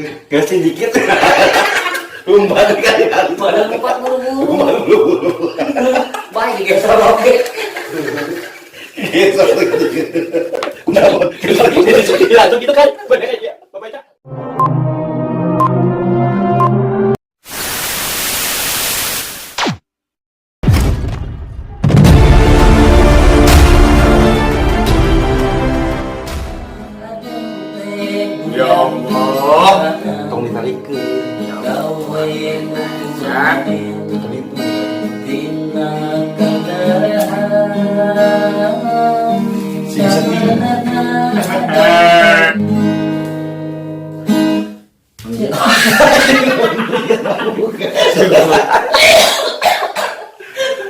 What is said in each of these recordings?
Kasih dikit. Umpan kali kan. Padahal empat buru-buru. Baik geser oke. Geser dikit. Kenapa? Langsung gitu kan. Bener aja. Baca. Ya Allah. Tong ditarikeun. Ya. Si sedih.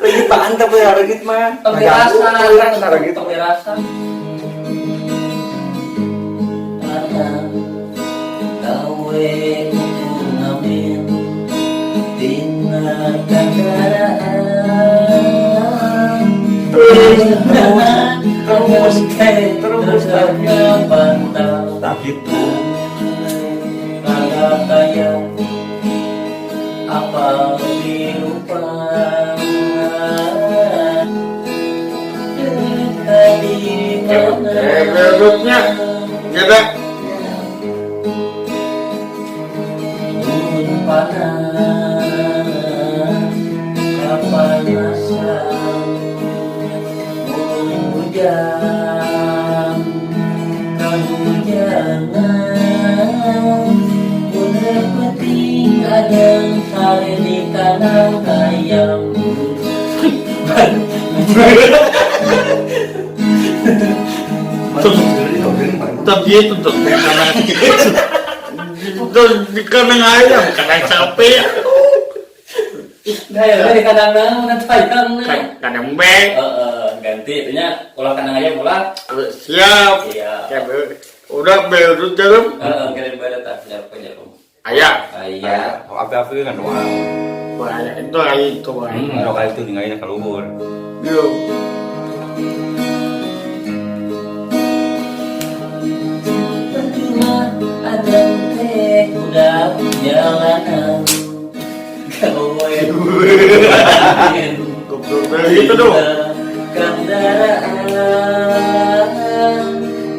Lagi mantap ya hargit mah. Tapi rasa, hargit. tapi rasa. Terus tapi tuh kaya apa dilupa duduknya kita kapanasan hujan kehujanan udah penting ada sari di kandang ayam. Tapi itu tuh di kandang ayam, kandang sapi, Gaya di kandang ayam. kandang beng. Ganti itunya ulah kandang ayam ulah. Siap. Iya. Siap. Udah belut jarum. Kirim barat tak jarum. Ayah. Ayah. apa kan doang. Ayah itu ayah itu. Kalau kali itu tinggalin ke luhur. Yuk. Percuma ada teh udah jalanan. Kau Gitu dong. Kendaraan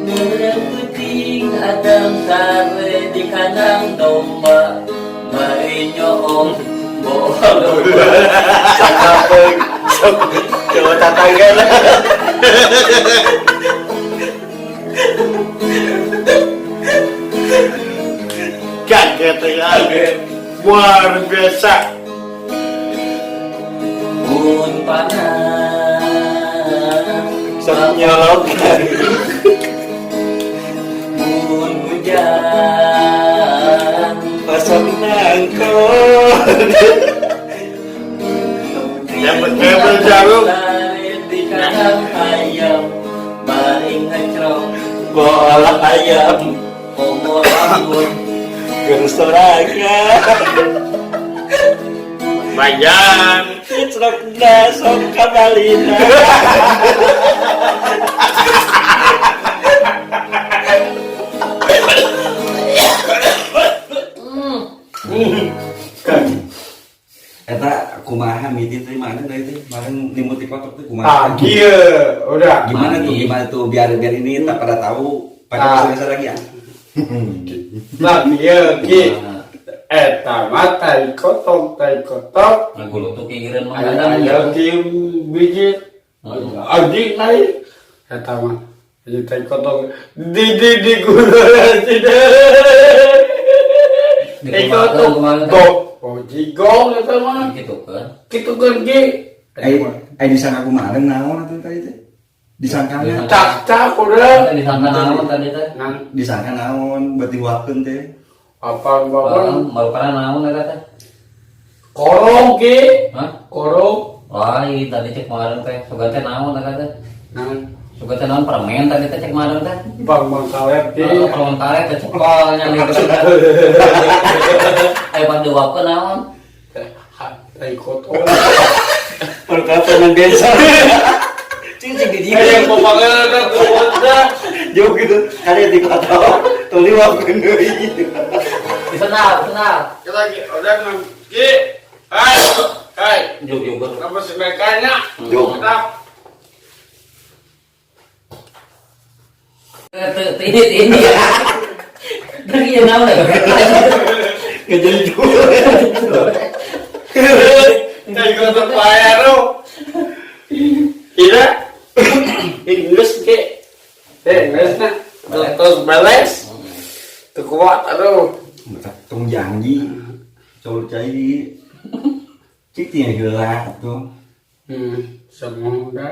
mudah penting ada sare di kandang domba. Mari nyoong bawa domba. Sakapeng. Coba tatangga lah. Kaget ya. Luar biasa. Pun panas Nyolokan. pun hujan Pasang nangkot. Kebel jarum. di kandang ayam maring ngecrong Bola ayam. umur rambut Gersoraga. Bayan. Cicrok dasok kabalina. Eta kumaha miti teh mana dari teh kemarin limut di kotak teh kumaha. Iya, udah. Gimana tuh biar ini tak pada tahu pada bahasa lagi ya. Nah, iya, ki. Eta mah tai kotok. ngagulu tuh kikiran mah Ada ki biji. Adik naik. Eta mah. Jadi tai kotok. Di gula tidak. Tai kotok. Oh, jigong eta mah. gitu kan Kitu kan ki. Di sana kemarin naon atuh tadi teh? Disangkana. Cak udah. disangka naon tadi teh Disangka naon berarti wakeun teh. Apa baru pernah naon eta teh korong ki. hah Korong. wah iya tadi cek kemarin teh sugan teh naon eta teh Nah, sugan teh naon permen tadi teh cek kemarin teh bang kalet ki. permen karet teh cekolnya gitu pas diwakeun naon Tai kotok. Perkataan yang biasa. Cincin di dia. Yang mau panggil ke Jauh gitu. Ada di kota. Tuh liwat deui. Kenal, kenal. Kita lagi udah enam. Ki. Hai. Yuk, baru. Apa sebaiknya? Yuk. Kita Ini ya. Dari yang nama ya. Ngejadi juga. kita ikut bayar lo. Iya. Inggris ke. Inggris nak. Terus balas. Tuh kuat aduh. Tung janji cho cháy đi chiếc tiền gila tuh Semoga.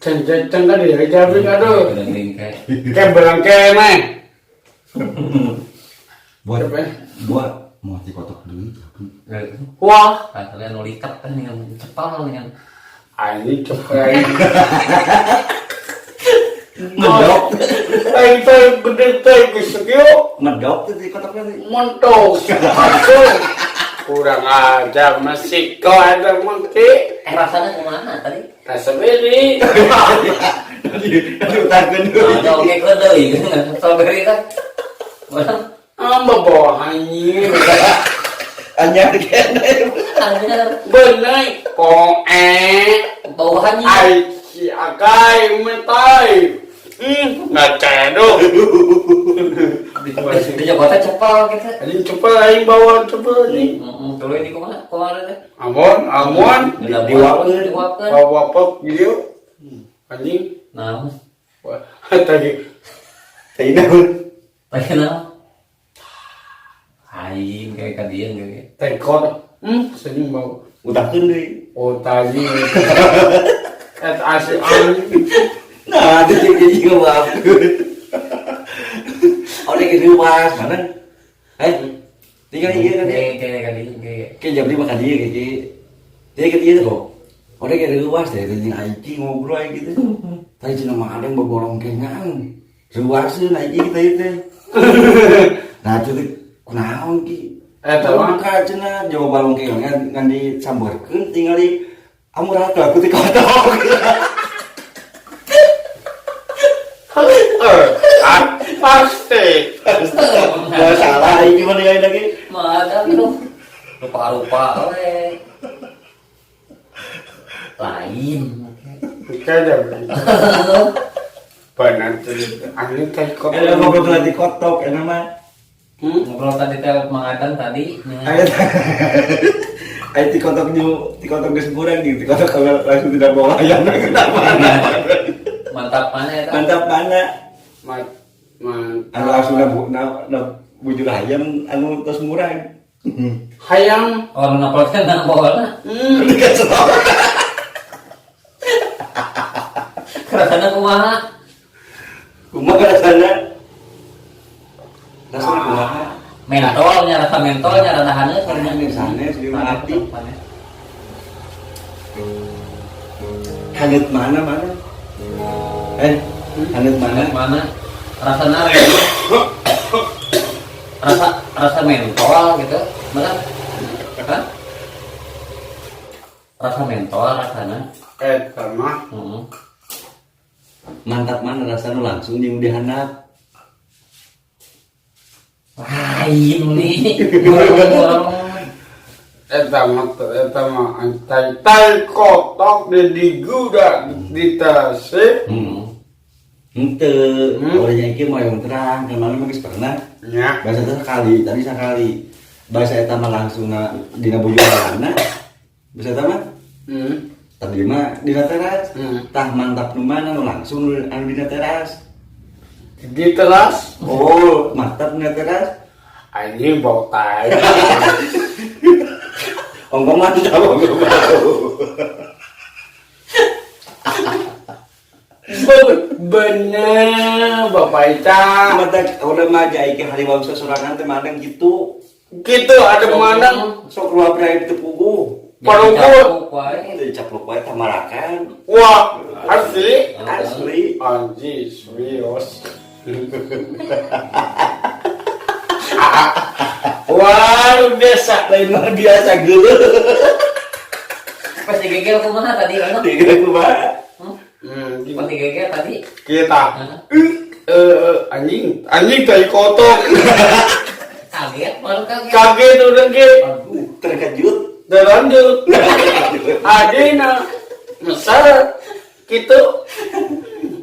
Chân cái gì vậy cha biết aduh. Dengerin kayak. Kayak berangkai nih. buat mau dikotok dulu Wah. Kalian mau likat kan dengan cepal dengan. Ini cepet. ngedok Itu gede tuh kusukio. ngedok tuh dikotoknya nih Montok. Kurang ajar masih kau ada mungkin. Rasanya kemana tadi? Rasa beri. tadi utarkan dulu Ada oke kode gitu. Strawberry kan. Mana? Amba bawa hanyir. hanya kena Hanya Benar. Poe. bawahannya. Ai si akai mentai. Ngaca dong. Di Jakarta cepal gitu. Ini coba aing bawa coba nih. Kalau ini kemana? Kemarin deh. Amun. Diwakil. Bawa apa gitu. Anjing. Nah, Wah, tadi thấy đâu tadi kenapa? Aing kayak kadian kayak. tekor. Senyum bawa. utarkan deh Oh tadi. Asli anjing. nah itu jadi juga orang gitu pas mana tinggal iya kan dia Kayak kadian kayak. kayak jam 5 kan dia kayak dia kayak dia tuh orang kayak ruas deh dengan Aiki ngobrol aja gitu tadi cina malam berborong kengang ruas sih Aiki kita itu nah itu kunaon ki Tahu. buka cina jauh balong kengang ngan disambarkeun tinggal di amur aku di kotok Pasti. nggak salah ini gimana ya lagi Mana tuh? Rupa-rupa oleh lain. Kaya benar cerita. Anjing tekor. ada ngobrol di kotok enak mah Ngobrol tadi teh mangadan tadi. ayo di kotok geus kurang di kotok kalau langsung tidak bawa ayam kenapa Mantap mana ya? mantap mana anu langsung na bujur ayam anu tos murah Hayang. Orang ngapalkan nang bawalna. Rasana kumaha? kumaha rasana rasana kumaha Mentolnya, rasa mentolnya, rasa haneus karena di sana di mati hangat mana hangat mana Mana? Rasana rasa mentol gitu. Benar? Kan? Rasa mentol rasana. Mah. mantap mana rasanya langsung yang dihandap Lain nih. Eta mah tai kotok di gudang di tasik. ente orangnya iki mau yang terang kemarin mah geus pernah Ya. bahasa teh sekali tadi sekali bahasa eta mah langsung dina bojolanna bahasa eta mah tadi mah dina teras tah mantap nu mana nu langsung anu dina teras Di teras. oh mantap dina teras Anjing bau tai. ongkong mantap ongkong Bener Bapak Ica. mata udah mah jai ke hari bangsa sorangan teh madang gitu Gitu ada mandang. sok luar prai teu puguh Parungkul. Dari caplok wae tamarakan Wah, asli. asli Anjing serius. Wah, biasa. lain mah biasa geuleuh Pas digegel kumaha tadi anu? dikira kumaha Pas digegel tadi. Kita. Anjing tai kotok. baru kaget. Kaget udah Ki. Aduh. Terkejut. Dan lanjut. Adina mesar gitu.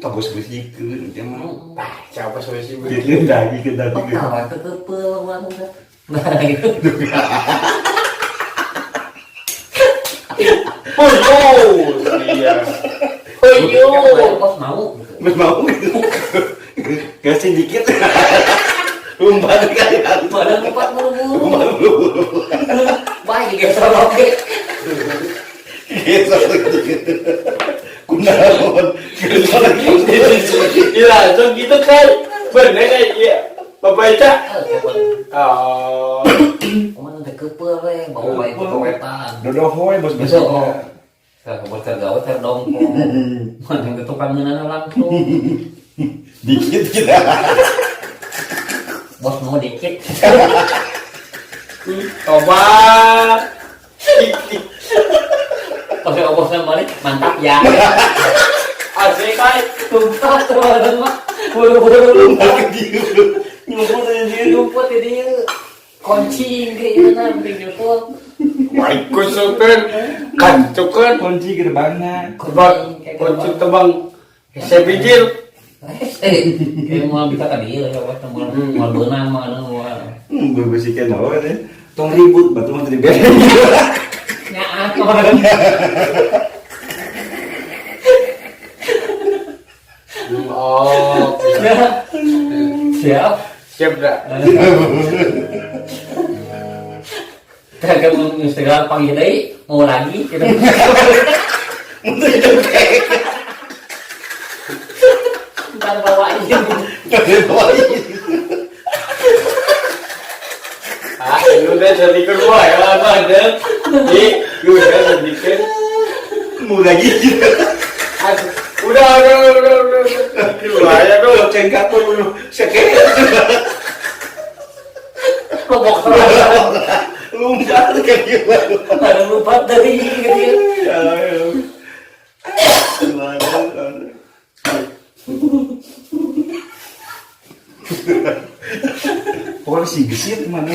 Tabus bersihkeun teh mah. Siapa sih Bikin dagi ke dagi. Kawan kekepel mana. Nah itu. Iya. Oh iya. Bos mau. Mas mau gitu. Kasih dikit. Umpan kali. Padahal 40 baik geser oke. Gesok dikit. Kunaon? Iya, so gitu kan. Bener kan iya. Bapak Ica. Oh. Mana teh kepel we, bau bae kewetan. Dodohoy bos Besok. besok. Buat kergawe terdongkong. Mana ke tukang ngeunana langsung. Dikit kita. Bos mau dikit. Coba. Pakai obosnya balik mantap ya. Asik kan. Tumpah teman mah. Buru-buru Nyumput aja dia. lumput dia. Kunci ge ieu penting nyumput. Baik kusukeun. Kan cukeun. Kunci gerbangnya. Kunci tebang. Saya bijil. Kayak mau bisa ka dieu ya bos mau beunang mah anu. Berbesikan apa deh. Tong ribut batu mah tadi beres. Nyaat. Oh. Siap. Siap dah. Kagak mau Instagram panggil deui, mau lagi kita. Ntar bawain. Ah, ini udah jadi kedua ya, apa ada? Ini udah sedikit. Mau lagi. Udah. Lumayan dong. Cengkat dulu. Sakit. Lobok Lompat kayak gitu. ada lompat dari gitu. Porsi gesit mana?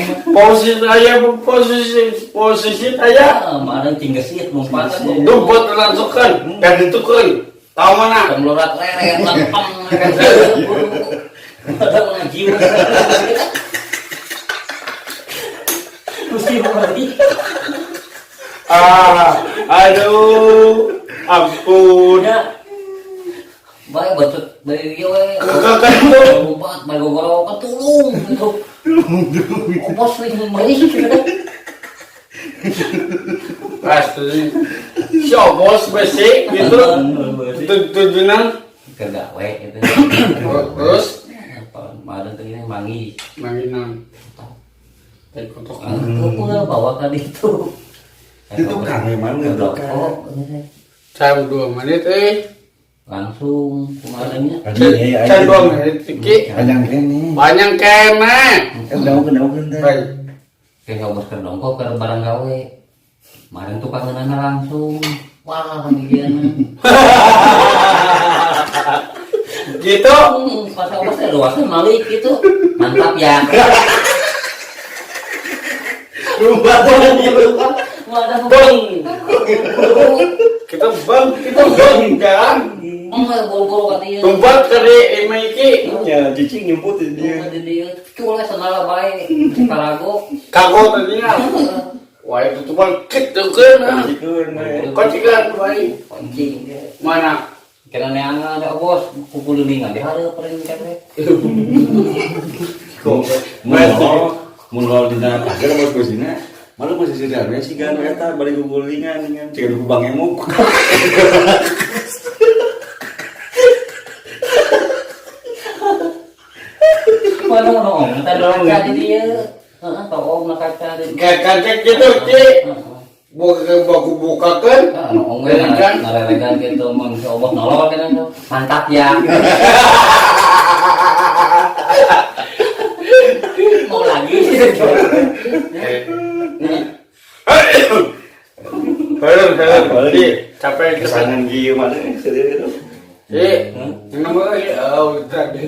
Posisi saya. Mana tinggesit lompatan. Dumput langsungkan dan itu kan. Tahu mana? Kemelorat lere lempeng kan. Ada ngaji. Mesti mengerti. Aduh, ampun. Ya. Baik bacot dari dia we. Kakak itu. Lompat bae gogoro ketulung gitu. Bos nih mari. Pasti. Siapa bos besi gitu. Tujuan Kegawe gitu. terus Ada tuh yang mangi. mainan. Dari kotok. Aku bawa tadi itu. Itu kan memang nggak Oh, Jam 2 menit langsung kemarinnya. Jam 2 menit iki. Panjang ini. Banyak kene. Daun teh. Baik. Kayak nggak bos kedongkok ke barang gawe. Kemarin tuh kangenana langsung. Wah, dia Gitu. pas awasnya luasnya malik gitu. Mantap ya. Rumah Wadah Bang. Kita bang kan. enggak bol-bol katanya. Tumpat kali iki. Ya, cicing nyumput dia. Dia cule senala bae. Karago. Kago tadinya. Wah itu cuma kita kan. Kocikan baik. Anjing. Mana? Kira neangan ada bos pukul lingan di hari paling kene. Mun dina pager bos bosina malu masih sejarahnya sih kan eta balik gulingan dengan cek ku Bang Emuk. Mana om, tadi orang jadi dia. Heeh, tau om nak kaca di. Kaget gitu Ci. Buka-bukakan. Om kan ngareregan gitu mong Allah nolong kan itu. Mantap ya. Mau lagi. Jadi capek Kesangan gieu mana sedih itu. Ini nama lagi. Oh, tadi.